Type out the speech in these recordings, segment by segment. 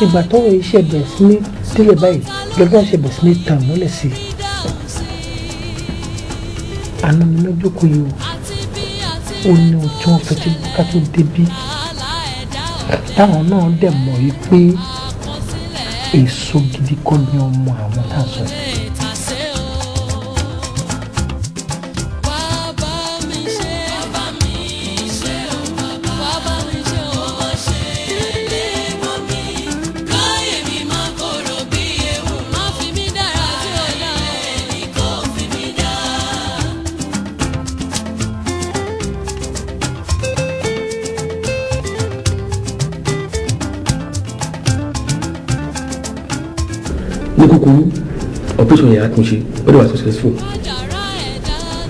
ìgbà tọ́wọ́ iṣẹ́ bẹ̀rẹ̀ sí ní délé báyìí lọ́dọ̀ ṣe bẹ̀rẹ̀ sí ní tàn mọ́lẹ̀ sí i. àná mi lọ́jọ́ kò yẹ o ní ohun tí wọ́n fẹ́ tí ká tó débí táwọn náà dẹ̀ mọ̀ yìí pé èso gidi kọ́ ni ọmọ àwọn tá a sọ yìí. ní kúkúrú operation yẹn àtúnṣe ó dẹ̀ wà successful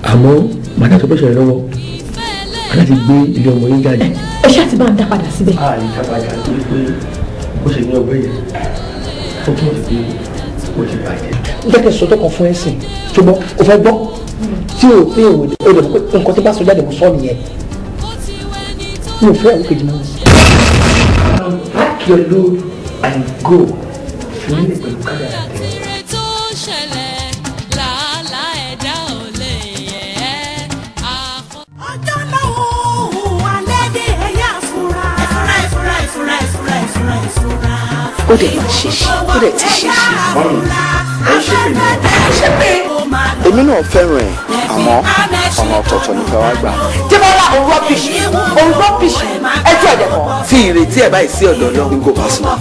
àmọ́ màdá tó pèsè rẹ lọ́wọ́ aláti gbé ilé ọmọ yín jáde. ẹ ṣáà ti bá ń dá padà síbẹ̀. a lè dá padà nítorí pé bó ṣe ní ọgbẹ́ yẹn ó túmọ̀ sí pé ó ti bàjẹ́. jẹ́ kí n sọ́tọ̀ kan fún ẹ̀sìn ṣùgbọ́n o fẹ́ gbọ́ tí o pé o lè mọ̀ pé nǹkan tó bá sọ jáde mo sọ nìyẹn mi ò fẹ́ àwọn kejì mọ́. pack your load and go fún mi pẹ̀lú kádàrá tẹ̀. ó dẹ̀ ti ṣe. èmi náà fẹ́ràn ẹ̀ àmọ́ ọ̀nà ọ̀tọ̀ọ̀tọ̀ ní ká wá gbà. jẹ́bọ́lá òun rọ́bìṣì ẹjọ́ ẹ̀dẹ̀ kan. fi ìrètí ẹ̀ báyìí sí ọ̀dọ̀ lọ. n kò personal.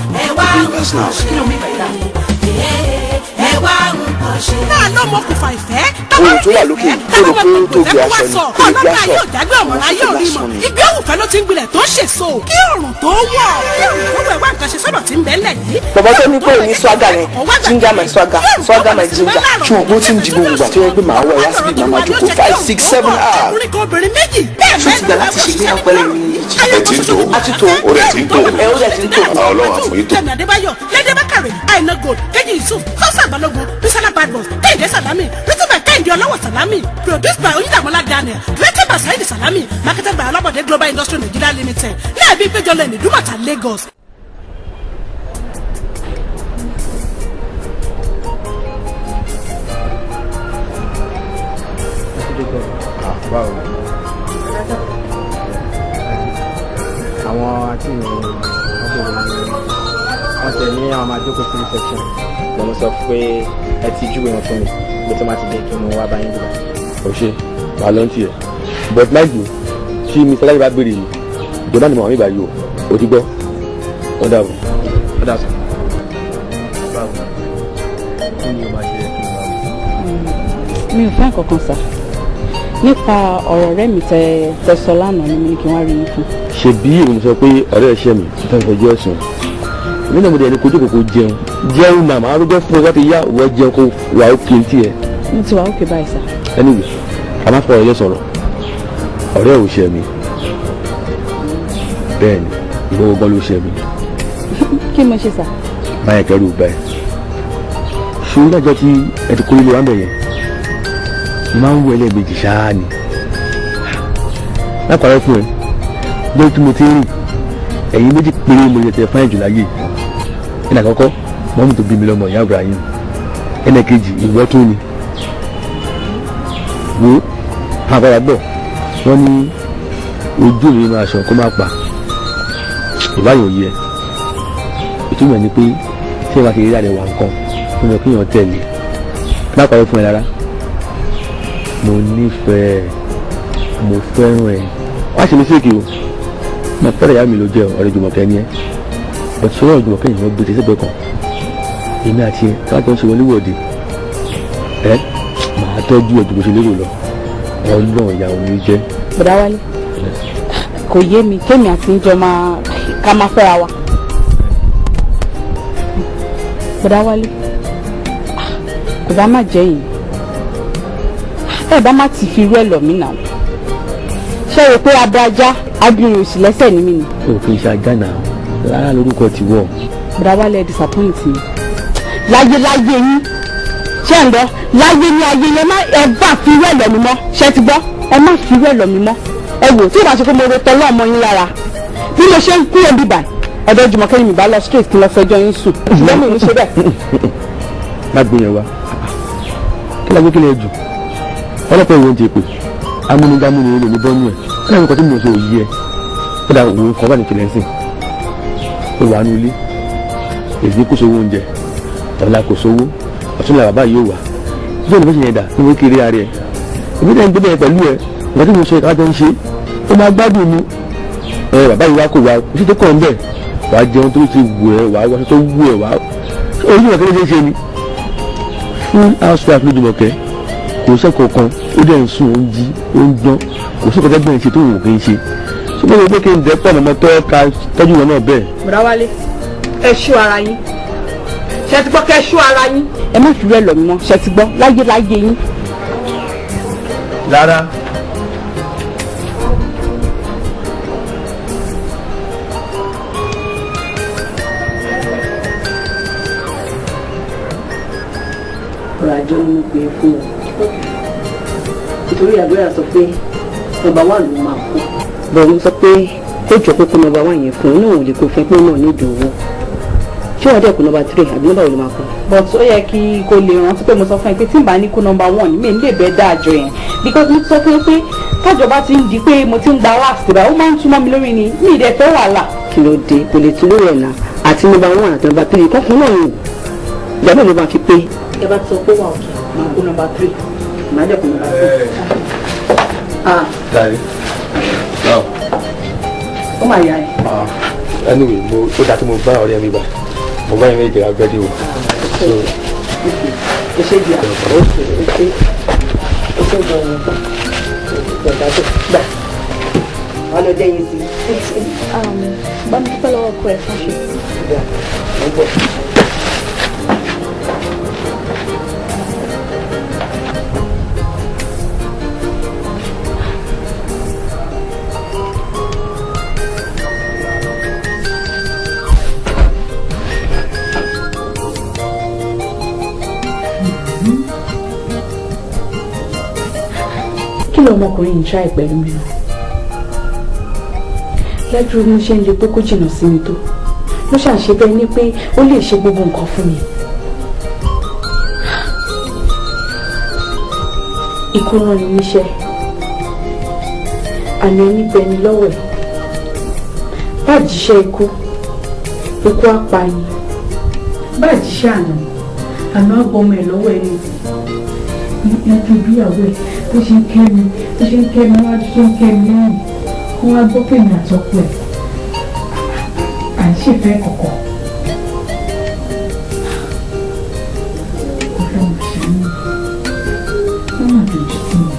náà ló mọ kùfà ìfẹ́. ohun tó wà lókè tó rò pé ó tó gbé aṣọ ni kò lè gbé aṣọ. ọ̀dàgbé ọ̀mọ̀ ayé òní mọ̀ ibi òwúfẹ́ ló ti ń gbilẹ̀ tó ń ṣèso kí òrùn tó wọ̀ kí òrùn tó wẹ̀ wá nǹkan ṣe sọ́dọ̀ tí ń bẹ́ẹ̀ lẹ̀ yìí. bàbá tó ní pé òní swaga yẹn ginger my swagger my ginger. ṣùgbọ́n bó ti ń di gbogbo ìgbà tó yẹ pé màá wọ ẹ̀yà síbi màmá jókòó 5, 6, 7 hours. ọkùnrin kan obìnrin méjì bẹ́ẹ̀ ṣó ti gbà láti ṣègbéyàwó pẹ́lẹ́ mi. ẹ ti ń tó ó rẹ̀ ti ń tó ọlọ́run àfọyín tó. Kẹ́mi Adébáyọ̀ Lédè Bákàrè Àìná Gold Kéjì Yusuf Hausa Balógun Bísọ́lá Badmus Kẹ́hìndé Sàlámì written by Kẹ́hìndé Ọlọ́wọ̀ Sàlámì produced by Oyindamola Daniel directed by Saheed Salami marketed by Olabode Global Industry Nigeria Limited ní àbí péjọ lẹ́nu Ìdúmọ̀tà Lagos. àwọn àti wọ́n tẹ̀ ní àwọn máa jókòó sí reception lọ́mọ sọ pé ẹ ti júwe wọn fún mi pé tó máa ti dé kí mo wá bá yín dùn. ò ṣe màá lọ sí ẹ but mind you tí mr láyé bá béèrè yìí ìjọba ni mo wà mí báyìí o ti gbọ́ ó dàbọ̀. ó dà sọ. mi ò fẹ́ nǹkan kan sá nípa ọ̀rọ̀ rẹ̀ mi tẹ sọ lánàá ni mo ní kí wọ́n rí yín fún. ṣebí òun sọ pé ọ̀rẹ́ ẹ̀ṣẹ̀ mi ti fẹ́ fẹ́ jẹ́ ọ̀sùn èmi náà mo dẹ̀ ní kojú kòkó jẹun náà màá rúgbẹ́ fún ẹ láti yá òwò jẹun kó wà ó kí n tiẹ̀. mo ti wà ókè báyìí sá. anyway a máa fọ ọ̀rẹ́ sọ̀rọ̀ ọ̀rẹ́ ò ṣe mi bẹ́ẹ̀ ni ìwọ gbọ́ ló ṣe mi. kí mo ṣe sá. báyẹn kẹrù báyìí ṣùgbọ́n dájọ́ tí ẹ ti kó ilé wa ń bẹ̀ yẹn máa ń wọ ẹlẹ́gbẹ̀jì ṣáá ni lápàrọ̀ fún ẹ lórí tí mo ti rìn ẹ̀yin méjì péré mo yẹ tẹ fáìn jù láyé ẹnì àkọ́kọ́ mọ́mí tó bí mi lọ́mọ ìyá Ibrahim ẹnì kejì ìwọ tó ni wo àbára gbọ́ wọ́n ní ojú mi máa sọ kó má pa ìbáyọ̀ yẹ ìtumọ̀ ni pé tí ẹ bá ti rí àrẹwà nǹkan fún mi kéèyàn tẹ̀lé lápàrọ̀ fún ẹ rárá mo nífẹ̀ẹ́ mo fẹ́ràn ẹ̀ wá ṣe mi séèkì o mo fẹ́ràn ìyá mi ló jẹ́ ọ̀rẹ́ Jùmọ̀kẹ́ ni ẹ́ ọ̀tí sọ́rọ̀ Jùmọ̀kẹ́ yìí wọ́n gbé tẹ́sẹ̀gbẹ́ kan èmi àti ẹ káàkiri ń ṣe wọlé wọ̀de ẹ màá tọ́jú ẹ̀ ju bó ṣe lérò lọ ọlọ́run ìyàwó mi jẹ́. bùdá wálé kò yé mi kémi àti ń jọ ká máa fẹ́ra wa. bùdá wálé kò bá má jẹ́ yìí ẹ bá má ti fi irú ẹ lọ mí náà ṣe rò pé abájá abirin òsì lẹ́sẹ̀ ní mi ni. o kì í ṣe ajá náà rárá lórúkọ ti wọ. bùdá wálé disappoint mi láyé yín ṣé ń lọ láyé ní ayé yẹn má ẹ bá fi irú ẹ lọ mi mọ́ ṣe ti gbọ́ ẹ má fi irú ẹ lọ mi mọ́ ẹ wò tí ìbá ṣe pé mo ro tọ́lọ́ ọmọ yín lára bí mo ṣe ń kú ẹbí báyìí ọ̀dọ̀ Jùmọ̀kẹ́ ni mi bá lọ straight kí n lọ fẹjọ́ yín sùn ṣùgbọ́n mi ò ní ṣe bẹ́ẹ̀. má gbìyànjú wa kí la gbé kí lè jù ọlọ́pàá ìwé ń ti pè amúnidámúni ilé ní bọ́ọ̀nù ẹ̀ kí lóun kọ́ tí mo sọ òyì ẹ̀ kó dà òun kọ́ bá ní kìlẹ̀ sìn ó wà ní ilé èdè kò sówó oúnjẹ ọ̀la kò sówó ọ̀tún la bàbá yóò wà bí ọ̀nà bó ṣe yẹn dà ní wọ́n kiri ara ẹ̀ èmi náà ń gbé bẹ́ẹ̀ pẹ̀lú ẹ̀ nǹkan tí mo sọ ìkájọ ń ṣe ó máa gbádùn mi bàbá yìí wá kó wa oṣù tó kàn ń bẹ̀ wàá jẹun tó ti wù ẹ́ wàá wọṣọ tó wù ẹ́ wàá orí Jùmọ̀kẹ́ ló ṣe ni fún housewife ló Jùmọ̀kẹ́ kò sẹ́kọ̀ọ́ kan ó dẹ̀ ń sùn ó ń jí ó ń gbọ́n kò sí kọ́tẹ́ gbẹ̀yìn ṣe tó wù kí n ṣe ṣùgbọ́n mo gbé kí n dẹ́ pọ̀ mọ́ ká tọ́jú wọn náà bẹ́ẹ̀. bùrọ̀ wálé ẹ ṣú ara yín ṣe ti gbọ́ kẹ́ ṣú ara yín. ẹ má fi rẹ lọ mí mọ́ ṣe ti gbọ́ láyé láyé yín. rárá. ọ̀rọ̀ àjọ ni mo pè é fún ọ nítorí àgbẹ̀rẹ̀ sọ pé nọ́mbà 1 ló máa kú bọ̀ mo sọ pé kó jọ pé kó nọ́mbà 1 yẹn fún un náà ò lè kó fún pé náà ní ìdòwò ṣé wàá dẹ̀ kó nọ́mbà 3 àbí nọ́mbà wo ló máa kú. but ó yẹ kí kò lè rántí pé mo sọ fún ẹ pé tí n bá ní kó nọ́mbà 1 mi ń lè bẹ́ẹ̀ dá àjọ yẹn because mo sọ fún ẹ pé kájọba ti ń di pé mo ti ń gba last bá ó máa ń túmọ̀ mi lórí ni mi ì dẹ̀ fẹ́ wàhálà. kí ló dé kò lè tún lórí ẹ̀ náà àti nọ́mbà 1 àti nọ́mbà 3 kọ́kọ́ náà yìí ìyàbọ̀ ló máa fi pé. ẹ bá sọ pé wà òkè máa kó nọ́mbà 3 máa dẹ̀ kó nọ́mbà 3. Daddy. No. Ó máa yá ẹ. Anyway, ó dá tí mo bá ọ̀rẹ́ mi bá. Mo bá yẹn méjì ra bẹ́ẹ̀dì o. Ó ṣe di àwọn ó ṣe gan-an. Gbọ̀dá tó gbà. Wọ́n lọ dẹ́yìn sí. Bá mi dúpẹ́ lọ́wọ́ ọkọ ẹ̀ fún ṣe. Kí ló ọmọkùnrin yìí try pẹ̀lú mi náà? Lẹ́dúró mo ṣe ń lè pé kó jìnnà sí mi tó. Mo ṣàṣe bẹ́ẹ̀ ni pé ó lè ṣe gbogbo nǹkan fún mi. Ikú rán ni níṣẹ́. Àná ẹni bẹni lọ́wọ́ ẹ̀. Bá jíṣẹ́ ikú, ikú á pa ni. Bá jíṣẹ́ àná àgbọmọ ẹ̀ lọ́wọ́ ẹni. Ẹ̀kẹ́ ìgbéyàwó ẹ̀ bó ṣe ń kẹ́ mi wájú tó ń kẹ́ mi lẹ́yìn kó wá gbọ́ pé mi àtọ́kù ẹ̀ à ń ṣèfẹ́ kọ̀kọ̀. Ọ̀fẹ́ mo ṣe ní wọ́n máa dojú sí mi.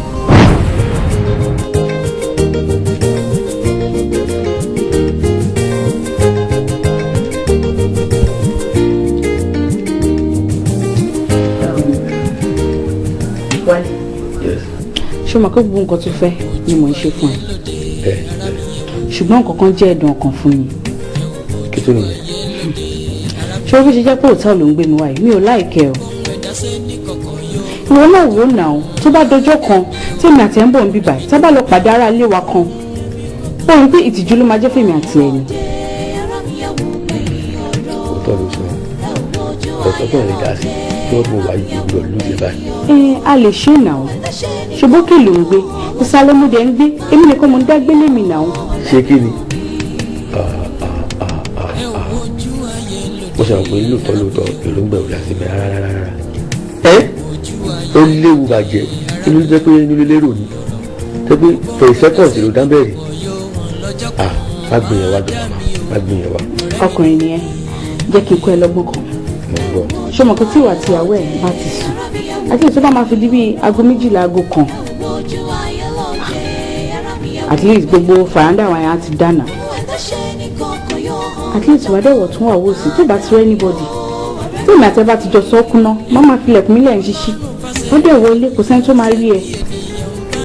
Wálé. Ṣé o mọ̀ pé gbogbo nǹkan tó fẹ́ ni mò ń ṣe fún ẹ? Ṣùgbọ́n nǹkan kan jẹ́ ẹ̀dùn ọkàn fún mi. Kí tó nìyẹn? Ṣé o fi ṣe jẹ́ pé òótọ́ ló ń gbé mi wáyé? Mi ò láìkẹ́ o. Ìwọ náà wò ó nà ó tó bá dọjọ́ kan tí èmi àti ẹ̀ ń bọ̀ ń bíbà ẹ̀ tá bá lọ pàdé ara ilé wa kan. Ó rí pé ìtìjú ló máa jẹ́ fèmí àti ẹni. Òótọ́ ló sọ ọ̀sọ́ tó ń lè dá sí tí wọ́n tún wà yìí gbọ́dọ̀ lóde báyìí. A lè ṣe ìnà o ṣùgbọ́n kí ló ń gbé ìsàlẹ̀ ọmọdé ń gbé èmi nìkan mo ń dá gbélé mi nà o. Ṣé kí ni? Mo ṣe àwọn pé lóòótọ́ èròǹgbà ò dá sí mi rárá. Ó léwu bàjẹ́ inú jẹ́ pé inú lérò ni jẹ́ pé for a second ló dá bẹ̀rẹ̀. Má gbìyànjú wá jọ má gbìyànjú wá. Ọkùnrin ni ẹ jẹ́ kí n kọ́ ẹ lọ́gbọ́n kan. Ṣé o mọ̀ pé tí ìwà àtìyàwó ẹ̀ bá ti sùn àti ètò bá máa fi di bíi aago 12 aago 1 at least gbogbo fàrándà wa yẹn á ti dáná at least wàá dẹ̀wọ̀ tún wà wò sí tó bá ti rẹ́ anybody tí èmi àti ẹ bá ti jọ sọ́kún náà má máa filẹ̀kùn mílẹ̀ ń ṣíṣí wọ́n dẹ̀ wọlé kò sẹ́ni tó máa rí ẹ.